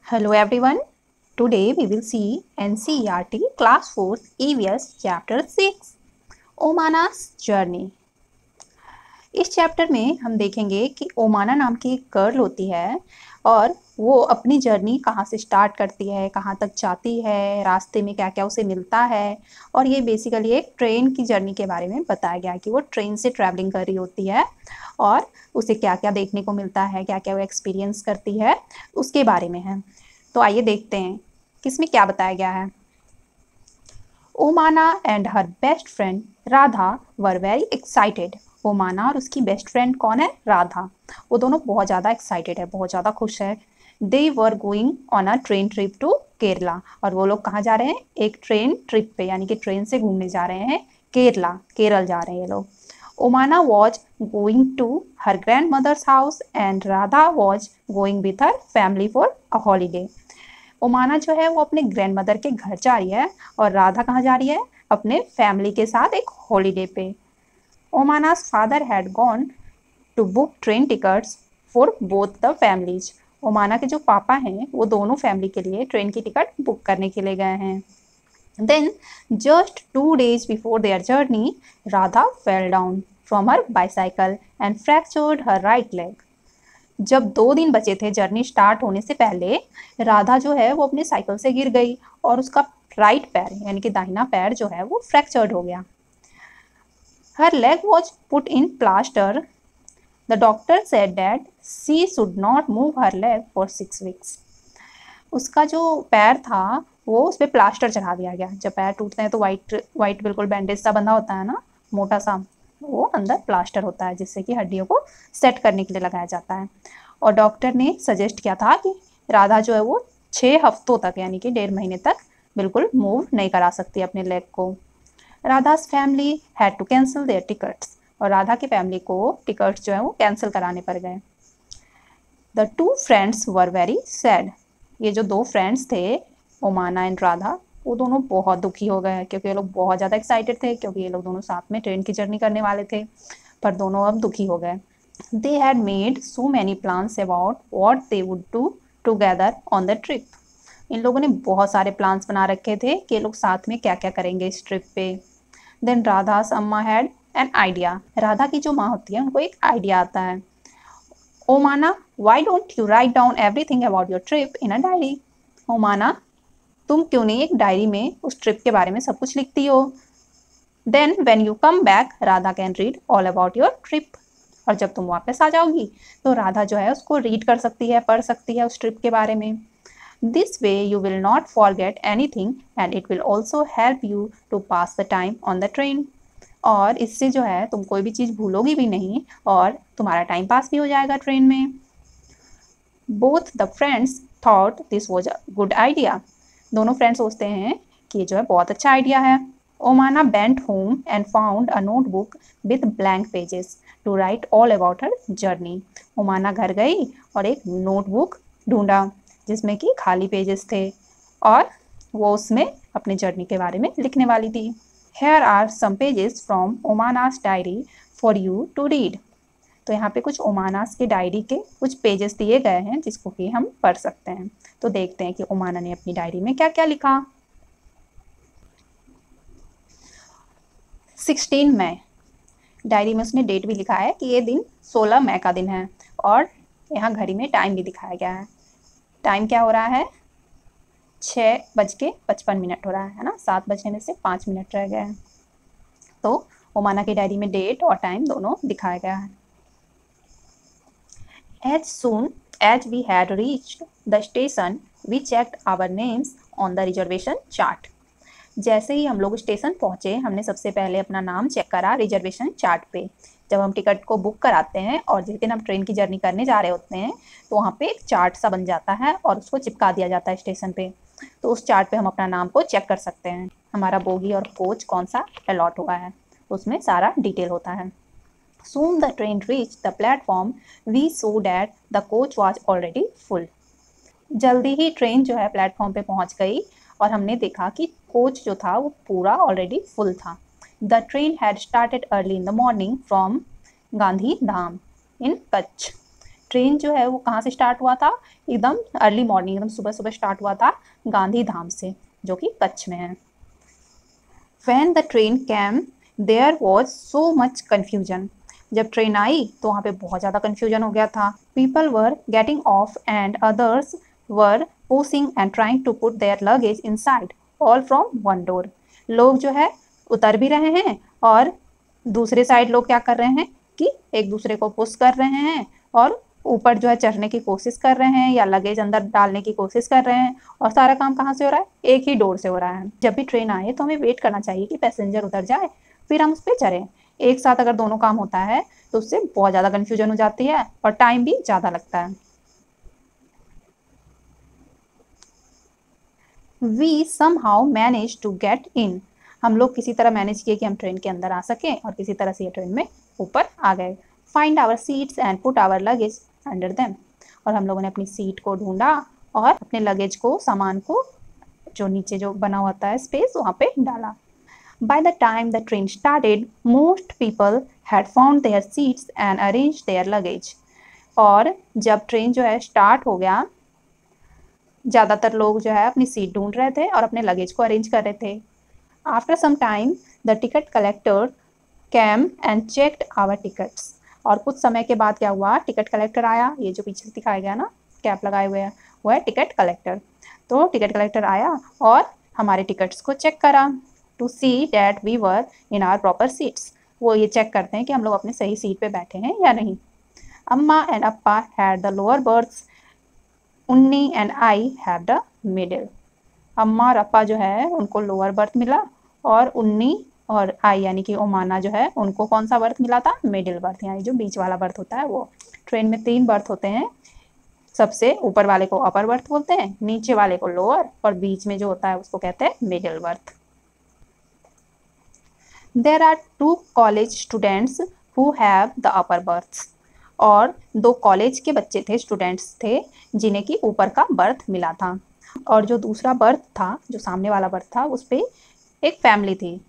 Hello everyone. Today we will see NCERT Class 4 EVS Chapter 6 ओमाना's Journey। इस chapter में हम देखेंगे कि ओमाना नाम की एक गर्ल होती है और वो अपनी जर्नी कहाँ से स्टार्ट करती है, कहाँ तक जाती है, रास्ते में क्या क्या उसे मिलता है। और ये बेसिकली एक ट्रेन की जर्नी के बारे में बताया गया है कि वो ट्रेन से ट्रैवलिंग कर रही होती है और उसे क्या क्या देखने को मिलता है, क्या क्या वो एक्सपीरियंस करती है, उसके बारे में है। तो आइए देखते हैं कि इसमें क्या बताया गया है। Omana and her best friend Radha were very excited. Omana और उसकी बेस्ट फ्रेंड कौन है? राधा। वो दोनों बहुत ज़्यादा एक्साइटेड है, बहुत ज़्यादा खुश है। They were going on a train trip to Kerala. और वो लोग कहाँ जा रहे हैं? एक ट्रेन ट्रिप पे, यानी कि ट्रेन से घूमने जा रहे हैं केरला, केरल जा रहे हैं ये लोग। Omana was going to her grand mother's house and Radha was going with her family for a holiday. Omana जो है वो अपने ग्रैंड मदर के घर जा रही है और राधा कहाँ जा रही है? अपने फैमिली के साथ एक हॉलीडे पे। Omana's father had gone to book train tickets for both the families. Omana के जो पापा हैं वो दोनों फैमिली के लिए ट्रेन की टिकट बुक करने के लिए गए हैं। Then, just 2 days before their journey, Radha fell down from her bicycle and fractured her right leg. जब 2 दिन बचे थे जर्नी स्टार्ट होने से पहले, राधा जो है वो अपने साइकिल से गिर गई और उसका राइट पैर यानी कि दाहिना पैर जो है वो फ्रैक्चर्ड हो गया। हर leg was put in plaster. The doctor said that she should not move her leg for 6 weeks। उसका जो पैर था वो उस पर प्लास्टर चढ़ा दिया गया। जब पैर टूटते हैं तो वाइट वाइट बिल्कुल बैंडेज सा बंधा होता है ना, मोटा सा, वो अंदर प्लास्टर होता है जिससे कि हड्डियों को सेट करने के लिए लगाया जाता है। और डॉक्टर ने सजेस्ट किया था कि राधा जो है वो 6 हफ्तों तक यानी कि 1.5 महीने तक बिल्कुल मूव नहीं करा सकती अपने लेग को। Radha's family had to cancel their tickets. और राधा की फैमिली को टिकट्स जो है वो कैंसिल कराने पड़ गए। The two friends were very sad. ये जो 2 फ्रेंड्स थे, ओमाना एंड राधा, वो दोनों बहुत दुखी हो गए क्योंकि ये लोग बहुत ज़्यादा एक्साइटेड थे, क्योंकि ये लोग दोनों साथ में ट्रेन की जर्नी करने वाले थे, पर दोनों अब दुखी हो गए। They had made so many plans about what they would do together on the trip. इन लोगों ने बहुत सारे प्लान्स बना रखे थे कि ये लोग साथ में क्या क्या करेंगे इस ट्रिप पे। देन राधा's अम्मा हैड एन आइडिया। राधा की जो माँ होती है उनको एक आइडिया आता है। ओमाना, why don't you write down everything about your trip in a diary? ओमाना, तुम क्यों नहीं एक डायरी में उस ट्रिप के बारे में सब कुछ लिखती हो? Then when you come back, Radha can read all about your trip. और जब तुम वापस आ जाओगी तो राधा जो है उसको रीड कर सकती है, पढ़ सकती है उस ट्रिप के बारे में। This way you will not forget anything and it will also help you to pass the time on the train. और इससे जो है तुम कोई भी चीज़ भूलोगी भी नहीं और तुम्हारा टाइम पास भी हो जाएगा ट्रेन में। Both the friends thought this was a good idea. दोनों फ्रेंड्स सोचते हैं कि ये जो है बहुत अच्छा आइडिया है। Omana went home and found a notebook with blank pages to write all about her journey. Omana घर गई और एक नोटबुक ढूंढा जिसमें कि खाली पेजेस थे और वो उसमें अपनी जर्नी के बारे में लिखने वाली थी। Here are some pages from Omana's diary for you to read। तो यहाँ पे कुछ ओमानास के डायरी के कुछ पेजेस दिए गए हैं जिसको कि हम पढ़ सकते हैं। तो देखते हैं कि ओमाना ने अपनी डायरी में क्या क्या लिखा। 16 मई। डायरी में उसने डेट भी लिखा है कि ये दिन 16 मई का दिन है और यहाँ घड़ी में टाइम भी दिखाया गया है। टाइम क्या हो रहा है? 6:55 हो रहा है ना, 7 बजने में से 5 मिनट रह गए हैं। तो ओमाना की डायरी में डेट और टाइम दोनों दिखाया गया है। As soon as we had reached the station, we checked our names on the reservation chart। जैसे ही हम लोग स्टेशन पहुंचे, हमने सबसे पहले अपना नाम चेक करा रिजर्वेशन चार्ट पे। जब हम टिकट को बुक कराते हैं और जिस दिन हम ट्रेन की जर्नी करने जा रहे होते हैं तो वहाँ पे एक चार्ट सा बन जाता है और उसको चिपका दिया जाता है स्टेशन पे। तो उस चार्ट पे हम अपना नाम को चेक कर सकते हैं, हमारा बोगी और कोच कौन सा अलॉट हुआ है, उसमें सारा डिटेल होता है। Soon the train reached the platform. We saw that the coach was already full। जल्दी ही ट्रेन जो है प्लेटफॉर्म पे पहुंच गई और हमने देखा कि कोच जो था वो पूरा ऑलरेडी फुल था। The train had started early in the morning from Gandhi Dham in Kutch. Train जो है वो कहाँ से स्टार्ट हुआ था, एकदम अर्ली मॉर्निंग, एकदम सुबह सुबह स्टार्ट हुआ था गांधी धाम से, जो कि कच्छ में है। When the train came, there was so much confusion. जब ट्रेन आई तो वहाँ पे बहुत ज़्यादा कन्फ्यूजन हो गया था। People were getting off and others were pushing and trying to put their luggage inside, all from one door. लोग जो है उतर भी रहे हैं और दूसरे साइड लोग क्या कर रहे हैं कि एक दूसरे को पुश कर रहे हैं और ऊपर जो है चढ़ने की कोशिश कर रहे हैं या लगेज अंदर डालने की कोशिश कर रहे हैं। और सारा काम कहाँ से हो रहा है, एक ही डोर से हो रहा है। जब भी ट्रेन आए तो हमें वेट करना चाहिए कि पैसेंजर उतर जाए, फिर हम उस पर चढ़ें। एक साथ अगर दोनों काम होता है तो उससे बहुत ज़्यादा कन्फ्यूजन हो जाती है और टाइम भी ज़्यादा लगता है। We somehow managed to get in. हम लोग किसी तरह मैनेज किए कि हम ट्रेन के अंदर आ सकें और किसी तरह से ये ट्रेन में ऊपर आ गए। Find our seats and put our luggage under them. और हम लोगों ने अपनी सीट को ढूंढा और अपने लगेज को, सामान को, जो नीचे जो बना होता है स्पेस, वहाँ पे डाला। By the time the train started, most people had found their seats and arranged their luggage. और जब ट्रेन जो है स्टार्ट हो गया, ज़्यादातर लोग जो है अपनी सीट ढूंढ रहे थे और अपने लगेज को अरेंज कर रहे थे। After some time, the ticket collector came and checked our tickets. और कुछ समय के बाद क्या हुआ, टिकट कलेक्टर आया। ये जो पीछे दिखाया गया ना, कैप लगाए हुए है, वो है टिकट कलेक्टर। तो टिकट कलेक्टर आया और हमारे टिकट्स को चेक करा to see that we were in our proper seats. वो ये चेक करते हैं कि हम लोग अपनी सही सीट पे बैठे हैं या नहीं। Amma and Appa had the lower berths, Unni and I have the middle. अम्मा और अप्पा जो है उनको लोअर बर्थ मिला और उन्नी और आई यानी कि ओमाना जो है उनको कौन सा बर्थ मिला था, मिडिल बर्थ, यानी जो बीच वाला बर्थ होता है वो। ट्रेन में 3 बर्थ होते हैं, सबसे ऊपर वाले को अपर बर्थ बोलते हैं, नीचे वाले को लोअर और बीच में जो होता है उसको कहते हैं middle birth. There are 2 college students who have the upper berths. और 2 कॉलेज के बच्चे थे, स्टूडेंट्स थे, जिन्हें की ऊपर का बर्थ मिला था। और जो दूसरा बर्थ था, जो सामने वाला बर्थ था, उस पे एक फैमिली थी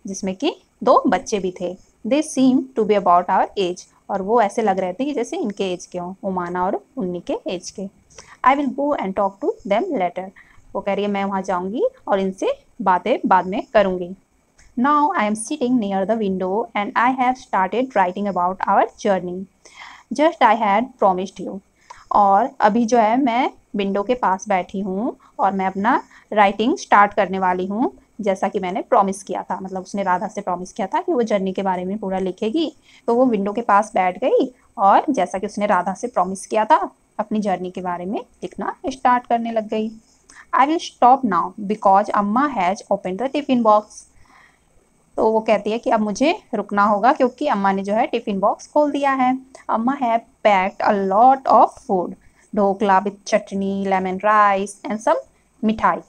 जिसमें कि 2 बच्चे भी थे। They seem to be about our age. और वो ऐसे लग रहे थे कि जैसे इनके एज के हों, उमाना और उन्नी के एज के। I will go and talk to them later. वो कह रही है मैं वहाँ जाऊँगी और इनसे बातें बाद में करूँगी। Now I am sitting near the window and I have started writing about our journey. Just I had promised you. और अभी जो है मैं विंडो के पास बैठी हूँ और मैं अपना राइटिंग स्टार्ट करने वाली हूँ, जैसा कि मैंने प्रॉमिस किया था। मतलब उसने राधा से प्रॉमिस किया था कि वो जर्नी के बारे में पूरा लिखेगी। तो वो विंडो के पास बैठ गई और जैसा कि उसने राधा से प्रॉमिस किया था, अपनी जर्नी के बारे में लिखना स्टार्ट करने लग गई। I will stop now because Amma has opened the tiffin box. तो वो कहती है कि अब मुझे रुकना होगा क्योंकि अम्मा ने जो है टिफिन बॉक्स खोल दिया है। Amma have packed a lot of food, dhokla with chutney, lemon rice and some mithai.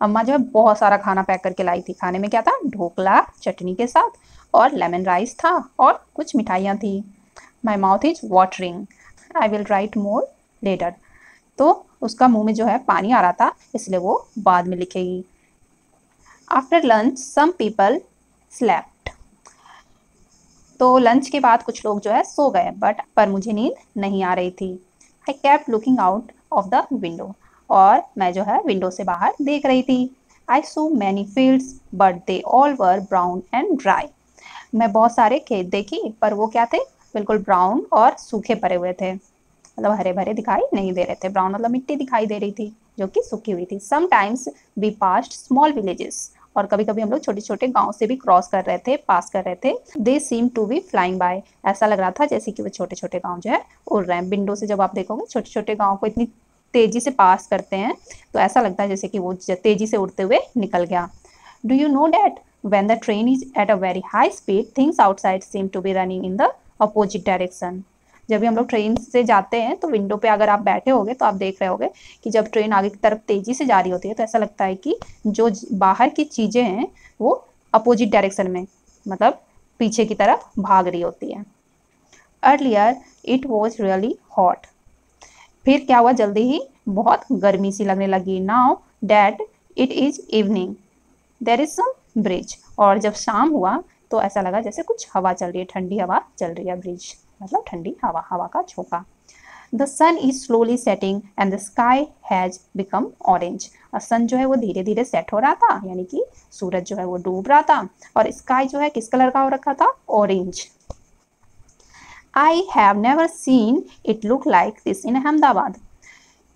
अम्मा जो है बहुत सारा खाना पैक करके लाई थी। खाने में क्या था, ढोकला चटनी के साथ और लेमन राइस था और कुछ मिठाइयाँ थी। My mouth is watering, I will write more later. तो उसका मुंह में जो है पानी आ रहा था, इसलिए वो बाद में लिखेगी। After lunch some people slept. तो लंच के बाद कुछ लोग जो है सो गए, पर मुझे नींद नहीं आ रही थी। I kept looking out of the window. और मैं जो है विंडो से बाहर देख रही थी। I saw many fields but they all were brown and dry. मैं बहुत सारे खेत देखी, पर वो क्या थे, बिल्कुल ब्राउन और सूखे पड़े हुए थे। मतलब हरे भरे दिखाई नहीं दे रहे थे। ब्राउन मतलब मिट्टी दिखाई दे रही थी जो कि सूखी हुई थी। Sometimes we passed small villages. और कभी कभी हम लोग छोटे छोटे गांव से भी क्रॉस कर रहे थे, पास कर रहे थे। They seem to be flying by. ऐसा लग रहा था जैसे कि वो छोटे छोटे गांव जो है उड़ रहे हैं। विंडो से जब आप देखोगे छोटे छोटे गांव को इतनी तेजी से पास करते हैं तो ऐसा लगता है जैसे कि वो तेजी से उड़ते हुए निकल गया। Do you know that when the train is at a very high speed, things outside seem to be running in the opposite direction. जब भी हम लोग ट्रेन से जाते हैं तो विंडो पे अगर आप बैठे होगे तो आप देख रहे होगे कि जब ट्रेन आगे की तरफ तेजी से जा रही होती है तो ऐसा लगता है कि जो बाहर की चीजें हैं वो अपोजिट डायरेक्शन में, मतलब पीछे की तरफ भाग रही होती है। Earlier it was really hot. फिर क्या हुआ, जल्दी ही बहुत गर्मी सी लगने लगी। Now that it is evening there is some breeze. और जब शाम हुआ तो ऐसा लगा जैसे कुछ हवा चल रही है, ठंडी हवा चल रही है। ब्रिज मतलब ठंडी हवा, हवा का झोंका। The sun is slowly setting and the sky has become orange. और सन जो है वो धीरे धीरे सेट हो रहा था, यानी कि सूरज जो है वो डूब रहा था, और स्काई जो है किस कलर का हो रखा था, orange. I have never seen it look like this in Ahmedabad.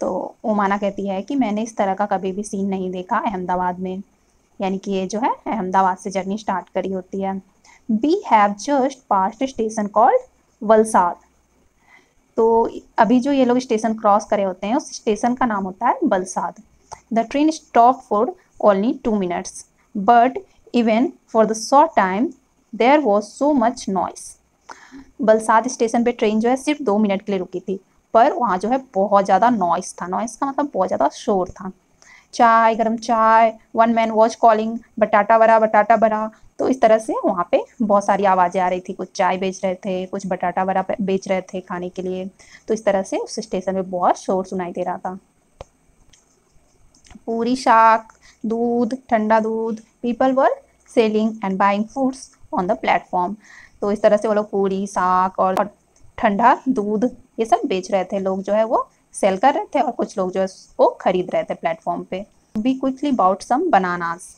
तो ओमाना कहती है कि मैंने इस तरह का कभी भी सीन नहीं देखा अहमदाबाद में, यानी कि ये जो है अहमदाबाद से जर्नी स्टार्ट करी होती है। We have just passed station called Valsad. तो अभी जो ये लोग स्टेशन क्रॉस करे होते हैं उस स्टेशन का नाम होता है Valsad. The train stop for only 2 minutes but even for the short time there was so much noise. Valsad station पे ट्रेन जो है सिर्फ 2 मिनट के लिए रुकी थी, पर वहाँ जो है बहुत ज़्यादा नॉइस था। नॉइस का मतलब बहुत ज़्यादा शोर था। चाय, गरम चाय, वन मैन वॉच कॉलिंग, बटाटा बड़ा, बटाटा बड़ा। तो इस तरह से वहाँ पे बहुत सारी आवाज़ें आ रही थी। कुछ चाय बेच रहे थे, कुछ बटाटा बड़ा बेच रहे थे खाने के लिए। तो इस तरह से उस स्टेशन पे बहुत शोर सुनाई दे रहा था। पूरी, शाक, दूध, ठंडा दूध, people were selling and buying foods on the platform. तो इस तरह से वो लोग पूरी, साग और ठंडा दूध ये सब बेच रहे थे। लोग जो है वो सेल कर रहे थे और कुछ लोग जो है वो खरीद रहे थे प्लेटफॉर्म पे। We quickly bought some bananas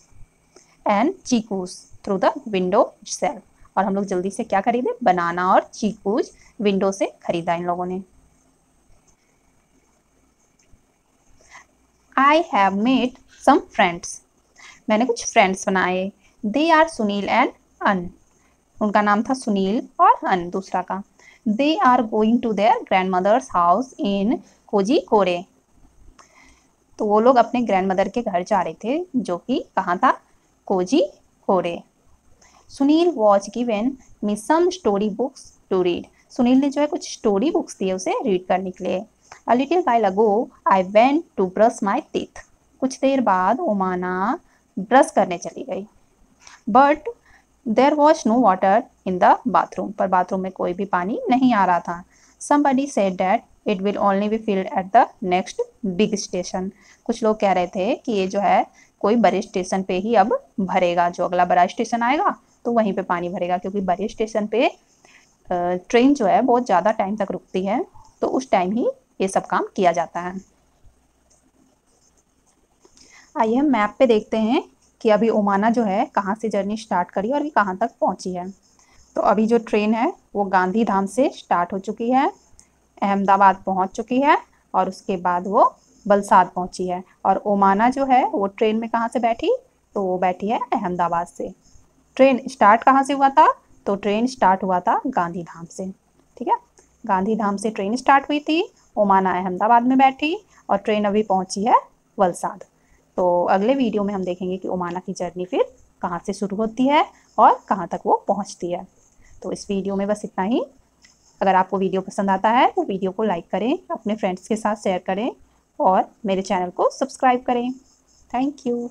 and chikoos through the window sill. और हम लोग जल्दी से क्या खरीदे, बनाना और चीकूज विंडो से खरीदा इन लोगों ने। I have made some friends. मैंने कुछ फ्रेंड्स बनाए। दे आर सुनील एंड अन। उनका नाम था सुनील और अन दूसरा का। They are going to their grand mother's house in Kozhikode. तो वो लोग अपने ग्रैंड मदर के घर जा रहे थे, जो कि कहाँ था, Kozhikode. Sunil was given me some story books to read. Sunil ने जो है कुछ स्टोरी बुक्स दिए उसे रीड करने के लिए। A little while ago I went to brush my teeth. कुछ देर बाद ओमाना ब्रश करने चली गई। But there was no water in the bathroom. पर बाथरूम में कोई भी पानी नहीं आ रहा था। Somebody said that it will only be filled at the next big station. कुछ लोग कह रहे थे कि ये जो है कोई बड़े स्टेशन पे ही अब भरेगा, जो अगला बड़ा स्टेशन आएगा तो वहीं पे पानी भरेगा, क्योंकि बड़े स्टेशन पे ट्रेन जो है बहुत ज़्यादा टाइम तक रुकती है, तो उस टाइम ही ये सब काम किया जाता है। आइए हम मैप पे देखते हैं कि अभी ओमाना जो है कहाँ से जर्नी स्टार्ट करी और कहाँ तक पहुँची है। तो अभी जो ट्रेन है वो गांधी धाम से स्टार्ट हो चुकी है, अहमदाबाद पहुँच चुकी है और उसके बाद वो वलसाड पहुँची है। और ओमाना जो है वो ट्रेन में कहाँ से बैठी, तो वो बैठी है अहमदाबाद से। ट्रेन स्टार्ट कहाँ से हुआ था, तो ट्रेन स्टार्ट हुआ था गांधी धाम से। ठीक है, गांधी धाम से ट्रेन स्टार्ट हुई थी, ओमाना अहमदाबाद में बैठी और ट्रेन अभी पहुँची है वलसाड। तो अगले वीडियो में हम देखेंगे कि ओमाना की जर्नी फिर कहाँ से शुरू होती है और कहाँ तक वो पहुँचती है। तो इस वीडियो में बस इतना ही। अगर आपको वीडियो पसंद आता है तो वीडियो को लाइक करें, अपने फ्रेंड्स के साथ शेयर करें और मेरे चैनल को सब्सक्राइब करें। Thank you.